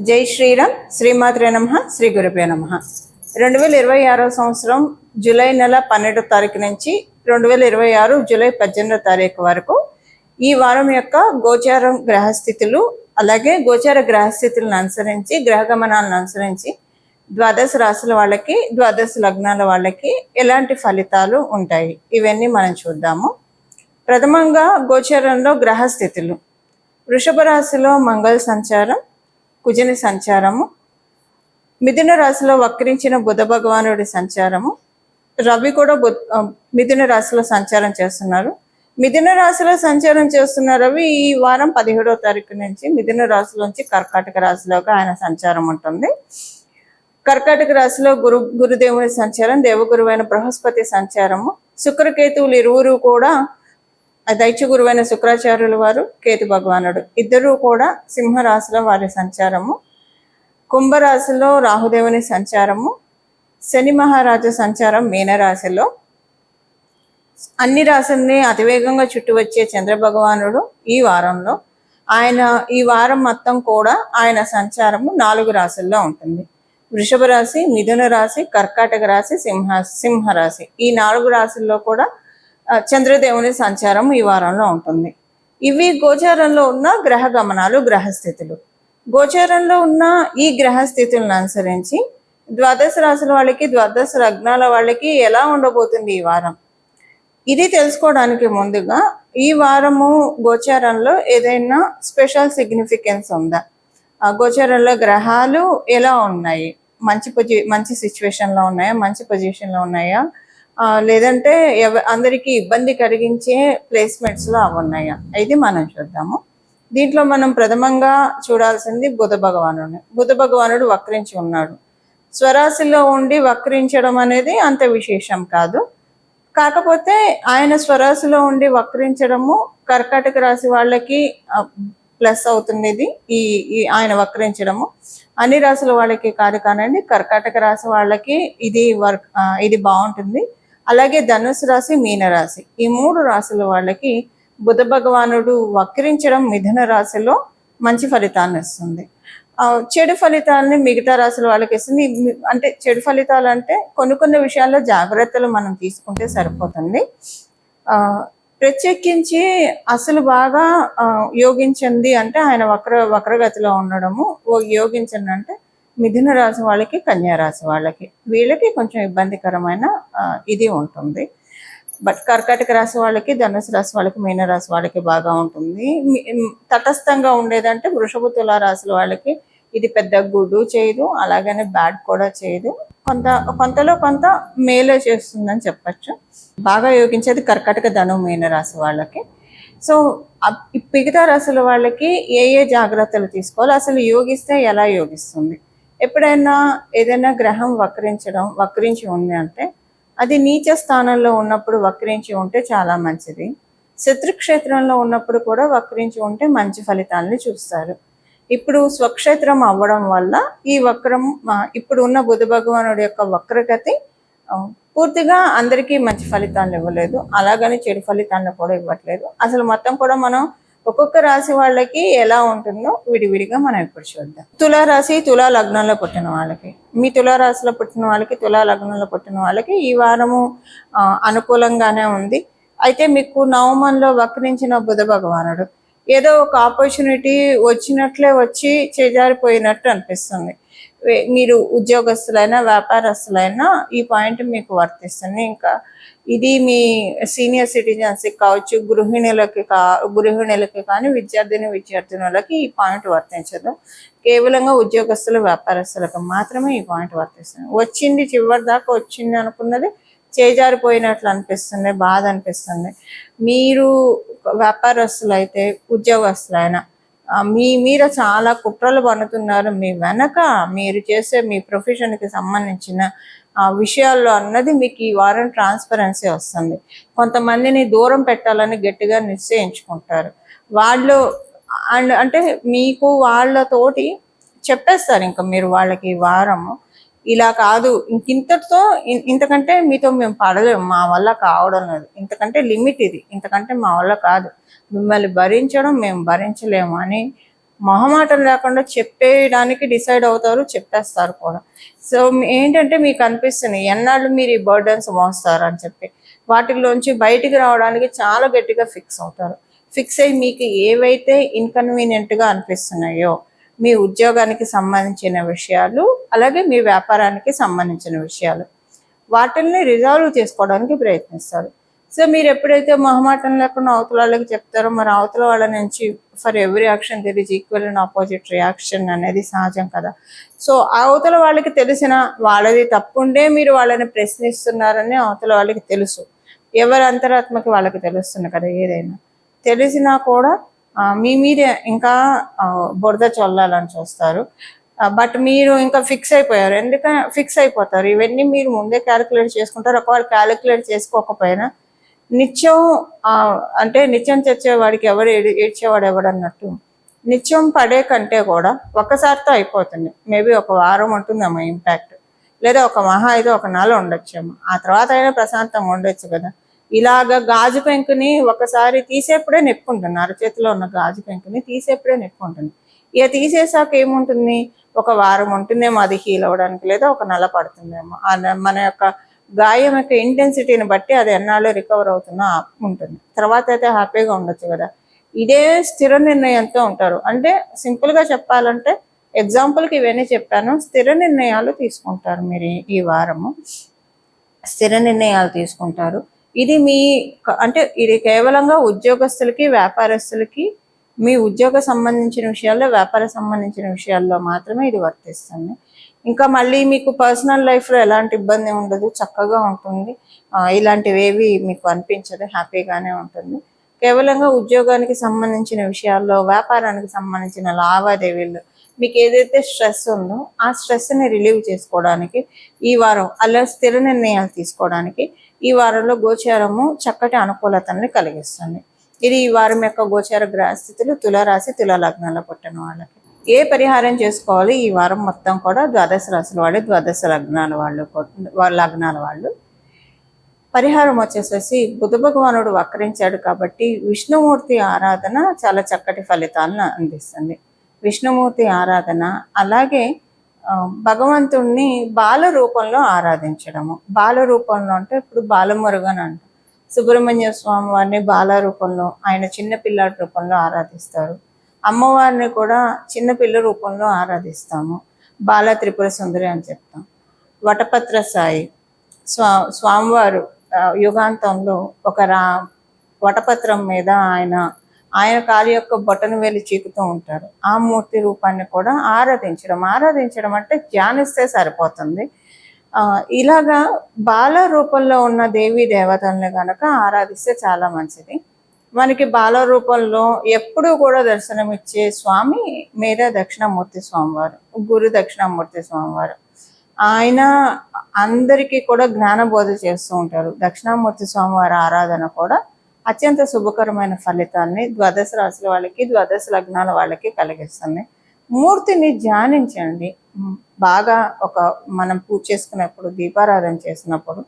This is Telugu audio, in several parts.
జై శ్రీరామ్. శ్రీమాత్రే నమః. శ్రీ గురుభ్యో నమః. 2026 సంవత్సరం జూలై నెల 12వ తారీఖు నుంచి 2026 జూలై 18వ తారీఖు వరకు ఈ వారం యొక్క గోచారం గ్రహస్థితులు, అలాగే గోచార గ్రహస్థితులను అనుసరించి, గ్రహగమనాలను అనుసరించి ద్వాదశ రాశుల వాళ్ళకి, ద్వాదశ లగ్నాల వాళ్ళకి ఎలాంటి ఫలితాలు ఉంటాయి, ఇవన్నీ మనం చూద్దాము. ప్రథమంగా గోచారంలో గ్రహస్థితులు. వృషభ రాశిలో మంగళ సంచారం, కుజుని సంచారము, మిథున రాశిలో వక్రించిన బుధ భగవానుడి సంచారము, రవి కూడా మిథున రాశిలో సంచారం చేస్తున్నారు. మిథున రాశిలో సంచారం చేస్తున్న రవి ఈ వారం 17వ తారీఖు నుంచి మిథున రాశిలోంచి కర్కాటక రాశిలోకి ఆయన సంచారం ఉంటుంది. కర్కాటక రాశిలో గురుదేవుని సంచారం, దేవగురువైన బృహస్పతి సంచారము, శుక్రకేతువులు ఇరువురు కూడా, దైత్య గురువైన శుక్రాచార్యుల వారు, కేతు భగవానుడు ఇద్దరు కూడా సింహరాశిలో వారి సంచారము, కుంభరాశిలో రాహుదేవుని సంచారము, శని మహారాజు సంచారం మీనరాశిలో, అన్ని రాశుల్ని అతివేగంగా చుట్టూ వచ్చే చంద్ర భగవానుడు ఈ వారంలో, ఆయన ఈ వారం మొత్తం కూడా ఆయన సంచారము 4 రాశుల్లో ఉంటుంది. వృషభ రాశి, మిథున రాశి, కర్కాటక రాశి, సింహరాశి, ఈ 4 రాశుల్లో కూడా చంద్రదేవుని సంచారం ఈ వారంలో ఉంటుంది. ఇవి గోచారంలో ఉన్న గ్రహ గమనాలు, గ్రహస్థితులు. గోచారంలో ఉన్న ఈ గ్రహస్థితులను అనుసరించి ద్వాదశ రాశుల వాళ్ళకి, ద్వాదశ లగ్నాల వాళ్ళకి ఎలా ఉండబోతుంది ఈ వారం, ఇది తెలుసుకోవడానికి ముందుగా ఈ వారము గోచారంలో ఏదైనా స్పెషల్ సిగ్నిఫికెన్స్ ఉందా, గోచారంలో గ్రహాలు ఎలా ఉన్నాయి, మంచి సిచ్యువేషన్లో ఉన్నాయా, మంచి పొజిషన్లో ఉన్నాయా, లేదంటే అందరికీ ఇబ్బంది కలిగించే ప్లేస్మెంట్స్లో అవి ఉన్నాయా, ఇది మనం చూద్దాము. దీంట్లో మనం ప్రథమంగా చూడాల్సింది బుధ భగవానుడు. బుధ భగవానుడు వక్రించి ఉన్నాడు. స్వరాశిలో ఉండి వక్రించడం అనేది అంత విశేషం కాదు. కాకపోతే ఆయన స్వరాశిలో ఉండి వక్రించడము కర్కాటక రాశి వాళ్ళకి ప్లస్ అవుతుంది. ఈ ఆయన వక్రించడము అన్ని రాశుల వాళ్ళకి కాదు, కానండి కర్కాటక రాశి వాళ్ళకి ఇది బాగుంటుంది. అలాగే ధనుసు రాశి, మీనరాశి, ఈ 3 రాశుల వాళ్ళకి బుధ భగవానుడు వక్రించడం మిథున రాశిలో మంచి ఫలితాన్ని ఇస్తుంది. చెడు ఫలితాలని మిగతా రాశుల వాళ్ళకి ఇస్తుంది. అంటే చెడు ఫలితాలు అంటే కొన్ని విషయాల్లో జాగ్రత్తలు మనం తీసుకుంటే సరిపోతుంది. ప్రత్యేకించి అసలు బాగా యోగించింది అంటే ఆయన వక్రగతిలో ఉండడము. యోగించండి అంటే మిథున రాశి వాళ్ళకి, కన్యా రాశి వాళ్ళకి, వీళ్ళకి కొంచెం ఇబ్బందికరమైన ఇది ఉంటుంది. బట్ కర్కాటక రాశి వాళ్ళకి, ధనుసు రాశి వాళ్ళకి, మీన రాశి వాళ్ళకి బాగా ఉంటుంది. తటస్థంగా ఉండేదంటే వృషభ తుల రాశుల వాళ్ళకి ఇది పెద్ద గుడ్డు చేయదు, అలాగనే బ్యాడ్ కూడా చేయదు, కొంతలో కొంత మేలే చేస్తుందని చెప్పచ్చు. బాగా యోగించేది కర్కాటక, ధను, మీన రాశి వాళ్ళకి. సో మిగతా రాశుల వాళ్ళకి ఏ జాగ్రత్తలు తీసుకోవాలి, అసలు యోగిస్తే ఎలా యోగిస్తుంది, ఎప్పుడైనా ఏదైనా గ్రహం వక్రించి ఉంది అంటే అది నీచ స్థానంలో ఉన్నప్పుడు వక్రించి ఉంటే చాలా మంచిది. శత్రుక్షేత్రంలో ఉన్నప్పుడు కూడా వక్రించి ఉంటే మంచి ఫలితాలని చూస్తారు. ఇప్పుడు స్వక్షేత్రం అవ్వడం వల్ల ఈ వక్రం, ఇప్పుడు ఉన్న బుధ భగవానుడి యొక్క వక్రగతి పూర్తిగా అందరికీ మంచి ఫలితాలను ఇవ్వలేదు, అలాగని చెడు ఫలితాలను కూడా ఇవ్వట్లేదు. అసలు మొత్తం కూడా మనం ఒక్కొక్క రాశి వాళ్ళకి ఎలా ఉంటుందో విడివిడిగా మనం ఇప్పుడు చూద్దాం. తులారాశి, తులా లగ్నంలో పుట్టిన వాళ్ళకి, మీ తులారాశిలో పుట్టిన వాళ్ళకి, తులా లగ్నంలో పుట్టిన వాళ్ళకి ఈ వారము అనుకూలంగానే ఉంది. అయితే మీకు నవమంలో వక్రించిన బుధ భగవానుడు ఏదో ఒక ఆపర్చునిటీ వచ్చినట్లే వచ్చి చేజారిపోయినట్టు అనిపిస్తుంది. మీరు ఉద్యోగస్తులైనా, వ్యాపారస్తులైనా ఈ పాయింట్ మీకు వర్తిస్తుంది. ఇంకా ఇది మీ సీనియర్ సిటిజన్స్కి కావచ్చు, గృహిణులకి కానీ, విద్యార్థినులకి ఈ పాయింట్ వర్తించదు. కేవలంగా ఉద్యోగస్తులు, వ్యాపారస్తులకు మాత్రమే ఈ పాయింట్ వర్తిస్తుంది. వచ్చింది, చివరి దాకా వచ్చింది అనుకున్నది చేజారిపోయినట్లు అనిపిస్తుంది, బాధ అనిపిస్తుంది. మీరు వ్యాపారస్తులైతే, ఉద్యోగస్తులైనా మీద చాలా కుట్రలు పన్నుతున్నారు. మీ వెనక మీరు చేసే మీ ప్రొఫెషన్కి సంబంధించిన విషయాల్లో అన్నది మీకు ఈ వారం ట్రాన్స్పరెన్సీ వస్తుంది. కొంతమందిని దూరం పెట్టాలని గట్టిగా నిశ్చయించుకుంటారు. వాళ్ళు అంటే మీకు వాళ్ళతోటి చెప్పేస్తారు, ఇంకా మీరు వాళ్ళకి ఈ వారము ఇలా కాదు, ఇంతకంటే మీతో మేము పడలేము, మా వల్ల కావడం లేదు, ఇంతకంటే లిమిట్ ఇది, ఇంతకంటే మా వల్ల కాదు, మిమ్మల్ని భరించడం మేము భరించలేము అని మొహమాటం లేకుండా చెప్పేయడానికి డిసైడ్ అవుతారు, చెప్పేస్తారు కూడా. సో ఏంటంటే మీకు అనిపిస్తుంది ఎన్నాళ్ళు మీరు ఈ బర్డన్స్ మోస్తారు అని చెప్పి, వాటిల్లోంచి బయటికి రావడానికి చాలా గట్టిగా ఫిక్స్ అవుతారు. ఫిక్స్ అయ్యి మీకు ఏవైతే ఇన్కన్వీనియంట్గా అనిపిస్తున్నాయో, మీ ఉద్యోగానికి సంబంధించిన విషయాలు, అలాగే మీ వ్యాపారానికి సంబంధించిన విషయాలు, వాటిల్ని రిజాల్వ్ చేసుకోవడానికి ప్రయత్నిస్తారు. సో మీరు ఎప్పుడైతే మొహమాటం లేకుండా అవతల వాళ్ళకి చెప్తారో, మరి అవతల వాళ్ళ నుంచి for every action there is equal and opposite reaction అనేది సహజం కదా. సో అవతల వాళ్ళకి తెలిసిన వాళ్ళది తప్పుండే మీరు వాళ్ళని ప్రశ్నిస్తున్నారని అవతల వాళ్ళకి తెలుసు. ఎవరి అంతరాత్మకి వాళ్ళకి తెలుస్తుంది కదా. ఏదైనా తెలిసినా కూడా మీ మీద ఇంకా బురద చల్లాలని చూస్తారు. బట్ మీరు ఇంకా ఫిక్స్ అయిపోయారు. ఎందుకంటే ఫిక్స్ అయిపోతారు. ఇవన్నీ మీరు ముందే క్యాలిక్యులేట్ చేసుకుంటారు. ఒకవేళ క్యాలిక్యులేట్ చేసుకోకపోయినా నిత్యం అంటే నిత్యం చచ్చేవాడికి ఎవరు ఏడ్చేవాడు ఎవడన్నట్టు, నిత్యం పడే కంటే కూడా ఒక్కసారితో అయిపోతుంది. మేబీ ఒక వారం ఉంటుందేమో ఇంపాక్ట్, లేదా ఒక మహా అయితే ఒక నెల ఉండొచ్చేమో. ఆ తర్వాత అయినా ప్రశాంతంగా ఉండొచ్చు కదా. ఇలాగ గాజు పెంకుని ఒకసారి తీసేప్పుడే నొప్పి ఉంటుంది. అరచేతిలో ఉన్న గాజు పెంకుని తీసేప్పుడే నొప్పి ఉంటుంది. ఇక తీసేసాక ఏముంటుంది, ఒక వారం ఉంటుందేమో అది హీల్ అవ్వడానికి, లేదా ఒక నెల పడుతుందేమో. మన యొక్క గాయం యొక్క ఇంటెన్సిటీని బట్టి అది ఎన్నాళ్ళు రికవర్ అవుతున్నా ఉంటుంది. తర్వాత అయితే హ్యాపీగా ఉండొచ్చు కదా. ఇదే స్థిర నిర్ణయంతో ఉంటారు. అంటే సింపుల్గా చెప్పాలంటే ఎగ్జాంపుల్కి ఇవన్నీ చెప్పాను. స్థిర నిర్ణయాలు తీసుకుంటారు మీరు ఈ వారము. స్థిర నిర్ణయాలు తీసుకుంటారు. ఇది అంటే ఇది కేవలంగా ఉద్యోగస్తులకి, వ్యాపారస్తులకి, మీ ఉద్యోగ సంబంధించిన విషయాల్లో, వ్యాపార సంబంధించిన విషయాల్లో మాత్రమే ఇది వర్తిస్తుంది. ఇంకా మళ్ళీ మీకు పర్సనల్ లైఫ్లో ఎలాంటి ఇబ్బంది ఉండదు, చక్కగా ఉంటుంది. ఇలాంటివి ఏవి మీకు అనిపించదు, హ్యాపీగానే ఉంటుంది. కేవలంగా ఉద్యోగానికి సంబంధించిన విషయాల్లో, వ్యాపారానికి సంబంధించిన లావాదేవీల్లో మీకు ఏదైతే స్ట్రెస్ ఉందో ఆ స్ట్రెస్ని రిలీవ్ చేసుకోవడానికి ఈ వారం, అలా స్థిర నిర్ణయాలు తీసుకోవడానికి ఈ వారంలో గోచారము చక్కటి అనుకూలతని కలిగిస్తుంది. ఇది ఈ వారం యొక్క గోచార గ్రహస్థితులు తులారాశి, తులా లగ్నాల్లో పుట్టిన వాళ్ళకి. ఏ పరిహారం చేసుకోవాలి ఈ వారం మొత్తం కూడా? ద్వాదశ రాశుల వాళ్ళు, ద్వాదశ లగ్నాల వాళ్ళు పరిహారం వచ్చేసేసి బుధ భగవానుడు వక్రించాడు కాబట్టి విష్ణుమూర్తి ఆరాధన చాలా చక్కటి ఫలితాలను అందిస్తుంది. విష్ణుమూర్తి ఆరాధన, అలాగే భగవంతుణ్ణి బాల రూపంలో ఆరాధించడము. బాల రూపంలో అంటే ఇప్పుడు బాలమురుగన్ అంట, సుబ్రహ్మణ్య స్వామి వారిని బాల రూపంలో, ఆయన చిన్నపిల్లాడి రూపంలో ఆరాధిస్తారు. అమ్మవారిని కూడా చిన్నపిల్ల రూపంలో ఆరాధిస్తాము. బాల త్రిపుర సుందరి అని చెప్తాం. వటపత్ర సాయి స్వామివారు యుగాంతంలో ఒక వటపత్రం మీద ఆయన కాలి యొక్క బొటను వేలు చీకుతూ ఉంటారు. ఆ మూర్తి రూపాన్ని కూడా ఆరాధించడం అంటే ధ్యానిస్తే సరిపోతుంది. ఇలాగా బాల రూపంలో ఉన్న దేవీ దేవతల్ని కనుక ఆరాధిస్తే చాలా మంచిది. మనకి బాల రూపంలో ఎప్పుడూ కూడా దర్శనమిచ్చే స్వామి మేధా దక్షిణామూర్తి స్వామివారు, గురు దక్షిణామూర్తి స్వామివారు. ఆయన అందరికీ కూడా జ్ఞానబోధ చేస్తూ ఉంటారు. దక్షిణామూర్తి స్వామివారి ఆరాధన కూడా అత్యంత శుభకరమైన ఫలితాన్ని ద్వాదశ రాశుల వాళ్ళకి, ద్వాదశ లగ్నాల వాళ్ళకి కలిగిస్తుంది. మూర్తిని ధ్యానించండి బాగా. మనం పూజ చేసుకున్నప్పుడు, దీపారాధన చేసినప్పుడు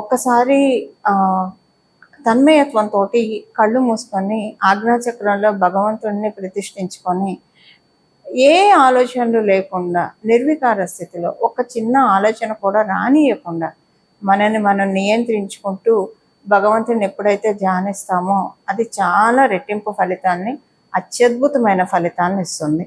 ఒక్కసారి తన్మయత్వంతో కళ్ళు మూసుకొని ఆజ్ఞాచక్రంలో భగవంతుడిని ప్రతిష్ఠించుకొని, ఏ ఆలోచనలు లేకుండా నిర్వికార స్థితిలో, ఒక చిన్న ఆలోచన కూడా రానియకుండా మనని మనం నియంత్రించుకుంటూ భగవంతుని ఎప్పుడైతే ధ్యానిస్తామో అది చాలా రెట్టింపు ఫలితాన్ని, అత్యద్భుతమైన ఫలితాన్ని ఇస్తుంది.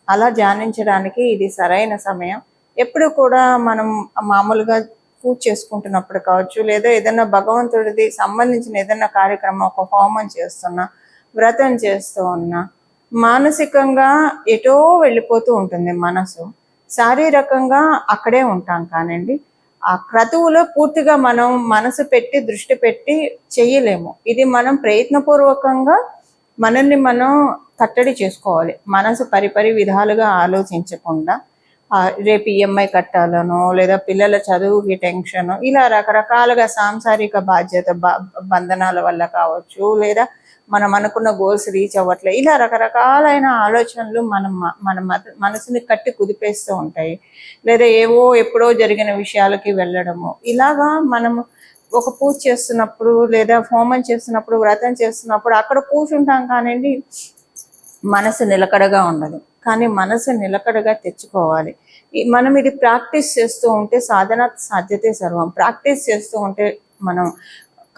అలా ధ్యానించడానికి ఇది సరైన సమయం. ఎప్పుడు కూడా మనం మామూలుగా పూజ చేసుకుంటున్నప్పుడు కావచ్చు, లేదా ఏదైనా భగవంతుడిది సంబంధించిన ఏదైనా కార్యక్రమం, ఒక హోమం చేస్తున్నా, వ్రతం చేస్తూ ఉన్నా, మానసికంగా ఎటో వెళ్ళిపోతూ ఉంటుంది మనసు. శారీరకంగా అక్కడే ఉంటాం కానండి, ఆ క్రతువులో పూర్తిగా మనం మనసు పెట్టి, దృష్టి పెట్టి చెయ్యలేము. ఇది మనం ప్రయత్నపూర్వకంగా మనల్ని మనం కట్టడి చేసుకోవాలి. మనసు పరిపరి విధాలుగా ఆలోచించకుండా రేపు ఈఎంఐ కట్టాలనో, లేదా పిల్లల చదువుకి టెన్షన్, ఇలా రకరకాలుగా సాంసారిక బాధ్యత బంధనాల వల్ల కావచ్చు, లేదా మనం అనుకున్న గోల్స్ రీచ్ అవ్వట్లే, ఇలా రకరకాలైన ఆలోచనలు మన మనసుని కట్టి కుదిపేస్తూ ఉంటాయి. లేదా ఏవో ఎప్పుడో జరిగిన విషయాలకి వెళ్ళడము. ఇలాగా మనము ఒక పూజ చేస్తున్నప్పుడు, లేదా హోమం చేస్తున్నప్పుడు, వ్రతం చేస్తున్నప్పుడు అక్కడ కూర్చుంటాం కానివ్వండి, మనసు నిలకడగా ఉండదు. కానీ మనసు నిలకడగా తెచ్చుకోవాలి. మనం ఇది ప్రాక్టీస్ చేస్తూ ఉంటే సాధన సాధ్యతే సర్వం. ప్రాక్టీస్ చేస్తూ ఉంటే మనం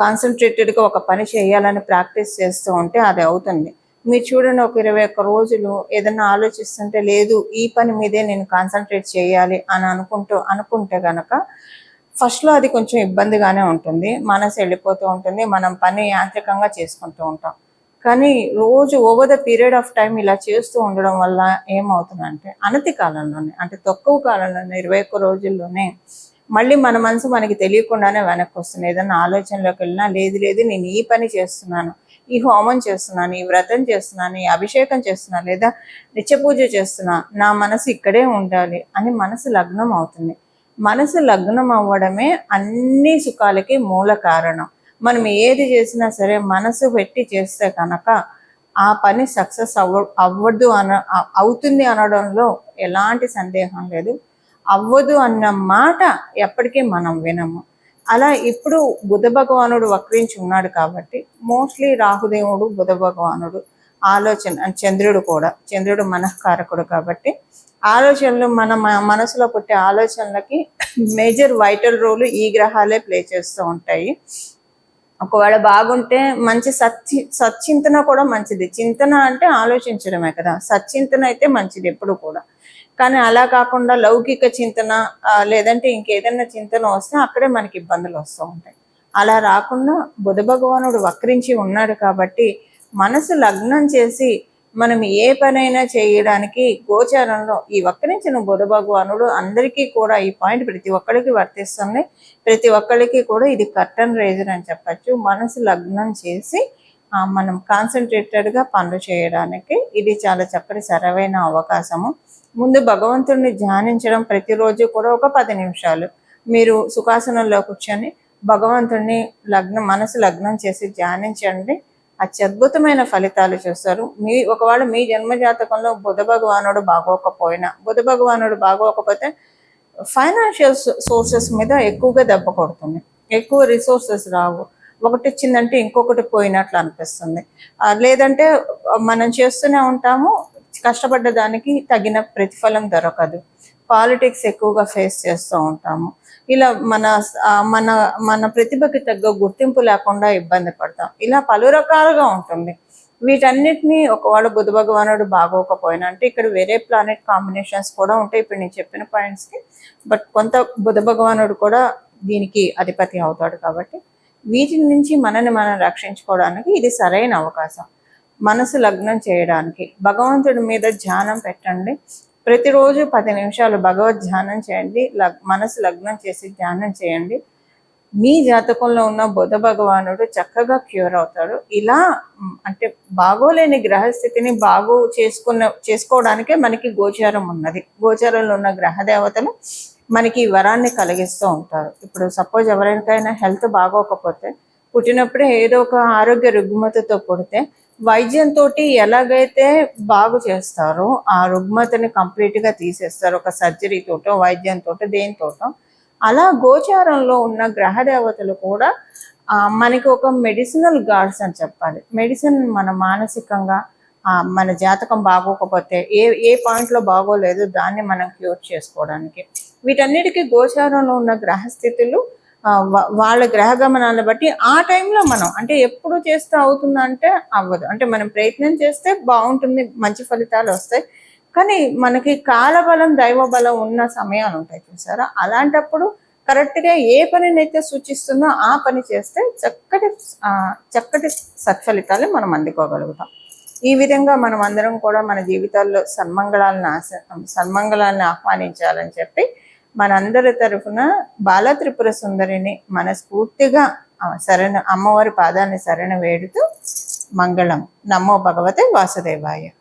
కాన్సన్ట్రేటెడ్గా ఒక పని చేయాలని ప్రాక్టీస్ చేస్తూ ఉంటే అది అవుతుంది. మీరు చూడండి, ఒక 21 రోజులు ఏదైనా ఆలోచిస్తుంటే లేదు ఈ పని మీదే నేను కాన్సన్ట్రేట్ చేయాలి అని అనుకుంటే కనుక ఫస్ట్లో అది కొంచెం ఇబ్బందిగానే ఉంటుంది. మనసు వెళ్ళిపోతూ ఉంటుంది, మనం పని యాంత్రికంగా చేసుకుంటూ ఉంటాం. కానీ రోజు over the period of time ఇలా చేస్తూ ఉండడం వల్ల ఏమవుతుందంటే అనతి కాలంలోనే, అంటే తక్కువ కాలంలోనే 21 రోజుల్లోనే మళ్ళీ మన మనసు మనకి తెలియకుండానే వెనక్కి వస్తుంది. ఏదైనా ఆలోచనలోకి వెళ్ళినా లేదు నేను ఈ పని చేస్తున్నాను, ఈ హోమం చేస్తున్నాను, ఈ వ్రతం చేస్తున్నాను, ఈ అభిషేకం చేస్తున్నాను, లేదా నిత్య పూజ చేస్తున్నా, నా మనసు ఇక్కడే ఉండాలి అని మనసు లగ్నం అవుతుంది. మనసు లగ్నం అవ్వడమే అన్ని సుఖాలకి మూల కారణం. మనం ఏది చేసినా సరే మనసు పెట్టి చేస్తే కనుక ఆ పని సక్సెస్ అవ్వదు అవుతుంది అనడంలో ఎలాంటి సందేహం లేదు. అవ్వదు అన్న మాట ఎప్పటికీ మనం వినము. అలా ఇప్పుడు బుధ భగవానుడు వక్రించి ఉన్నాడు కాబట్టి మోస్ట్లీ రాహుదేవుడు, బుధ భగవానుడు, చంద్రుడు మనఃకారకుడు కాబట్టి ఆలోచనలు మన మనసులో పుట్టే ఆలోచనలకి మేజర్ వైటల్ రోల్ ఈ గ్రహాలే ప్లే చేస్తూ ఉంటాయి. ఒకవేళ బాగుంటే మంచి సచ్చింతన కూడా మంచిది. చింతన అంటే ఆలోచించడమే కదా, సచ్చింతన అయితే మంచిది ఎప్పుడు కూడా. కానీ అలా కాకుండా లౌకిక చింతన లేదంటే ఇంకేదైనా చింతన వస్తే అక్కడే మనకి ఇబ్బందులు వస్తూ ఉంటాయి. అలా రాకుండా బుధ భగవానుడు వక్రించి ఉన్నాడు కాబట్టి మనసు లగ్నం చేసి మనం ఏ పనైనా చేయడానికి గోచారంలో ఈ వక్రించిన బుధ భగవానుడు అందరికీ కూడా ఈ పాయింట్ ప్రతి ఒక్కరికి వర్తిస్తుంది. ప్రతి ఒక్కరికి కూడా ఇది కర్టన్ రైజర్ అని చెప్పచ్చు. మనసు లగ్నం చేసి మనం కాన్సన్ట్రేటెడ్గా పనులు చేయడానికి ఇది చాలా చక్కటి సరైన అవకాశము. ముందు భగవంతుడిని ధ్యానించడం ప్రతిరోజు కూడా ఒక 10 నిమిషాలు మీరు సుఖాసనంలో కూర్చొని భగవంతుడిని మనసు లగ్నం చేసి ధ్యానించండి. అత్యద్భుతమైన ఫలితాలు చూస్తారు. ఒకవేళ మీ జన్మ జాతకంలో బుధ భగవానుడు బాగోకపోతే ఫైనాన్షియల్ సోర్సెస్ మీద ఎక్కువగా దెబ్బ కొడుతుంది. ఎక్కువ రిసోర్సెస్ రావు. ఒకటి వచ్చిందంటే ఇంకొకటి పోయినట్లు అనిపిస్తుంది. లేదంటే మనం చేస్తూనే ఉంటాము, కష్టపడ్డ దానికి తగిన ప్రతిఫలం దొరకదు. పాలిటిక్స్ ఎక్కువగా ఫేస్ చేస్తూ ఉంటాము. ఇలా మన ప్రతిభకి తగ్గ గుర్తింపు లేకుండా ఇబ్బంది పడతాం. ఇలా పలు రకాలుగా ఉంటుంది. వీటన్నిటినీ ఒకవేళ బుధ భగవానుడు బాగోకపోయినా, అంటే ఇక్కడ వేరే ప్లానెట్ కాంబినేషన్స్ కూడా ఉంటాయి ఇప్పుడు నేను చెప్పిన పాయింట్స్కి, బట్ కొంత బుధ భగవానుడు కూడా దీనికి అధిపతి అవుతాడు కాబట్టి వీటి నుంచి మనం రక్షించుకోవడానికి ఇది సరైన అవకాశం. మనసు లగ్నం చేయడానికి భగవంతుడి మీద ధ్యానం పెట్టండి. ప్రతిరోజు 10 నిమిషాలు భగవద్ ధ్యానం చేయండి. మనసు లగ్నం చేసి ధ్యానం చేయండి. మీ జాతకంలో ఉన్న బుధ భగవానుడు చక్కగా క్యూర్ అవుతాడు. ఇలా అంటే బాగోలేని గ్రహస్థితిని చేసుకోవడానికే మనకి గోచారం ఉన్నది. గోచారంలో ఉన్న గ్రహ దేవతలు మనకి వరాన్ని కలిగిస్తూ ఉంటారు. ఇప్పుడు సపోజ్ ఎవరికైనా హెల్త్ బాగోకపోతే, పుట్టినప్పుడే ఏదో ఒక ఆరోగ్య రుగ్మతతో పుడితే వైద్యంతో ఎలాగైతే బాగు చేస్తారో ఆ రుగ్మతని కంప్లీట్గా తీసేస్తారు, ఒక సర్జరీతోటో వైద్యంతో దేనితోటో. అలా గోచారంలో ఉన్న గ్రహ దేవతలు కూడా మనకి ఒక మెడిసినల్ గార్డ్స్ అని చెప్పాలి. మెడిసిన్ మన మానసికంగా మన జాతకం బాగోకపోతే ఏ పాయింట్లో బాగోలేదు దాన్ని మనం క్యూర్ చేసుకోవడానికి. వీటన్నిటికీ గోచారంలో ఉన్న గ్రహస్థితులు వాళ్ళ గ్రహ గమనాలను బట్టి ఆ టైంలో మనం అంటే ఎప్పుడు చేస్తే అవుతుందంటే అవ్వదు. అంటే మనం ప్రయత్నం చేస్తే బాగుంటుంది, మంచి ఫలితాలు వస్తాయి. కానీ మనకి కాలబలం దైవబలం ఉన్న సమయాలు ఉంటాయి చూసారా, అలాంటప్పుడు కరెక్ట్గా ఏ పనినైతే సూచిస్తుందో ఆ పని చేస్తే చక్కటి సత్ఫలితాలు మనం అందుకోగలుగుతాం. ఈ విధంగా మనం అందరం కూడా మన జీవితాల్లో సన్మంగళాలను ఆహ్వానించాలని చెప్పి మనందరి తరఫున బాల త్రిపుర సుందరిని మనస్ఫూర్తిగా అమ్మవారి పాదాన్ని శరణ వేడుతూ మంగళం. నమో భగవతే వాసుదేవాయ.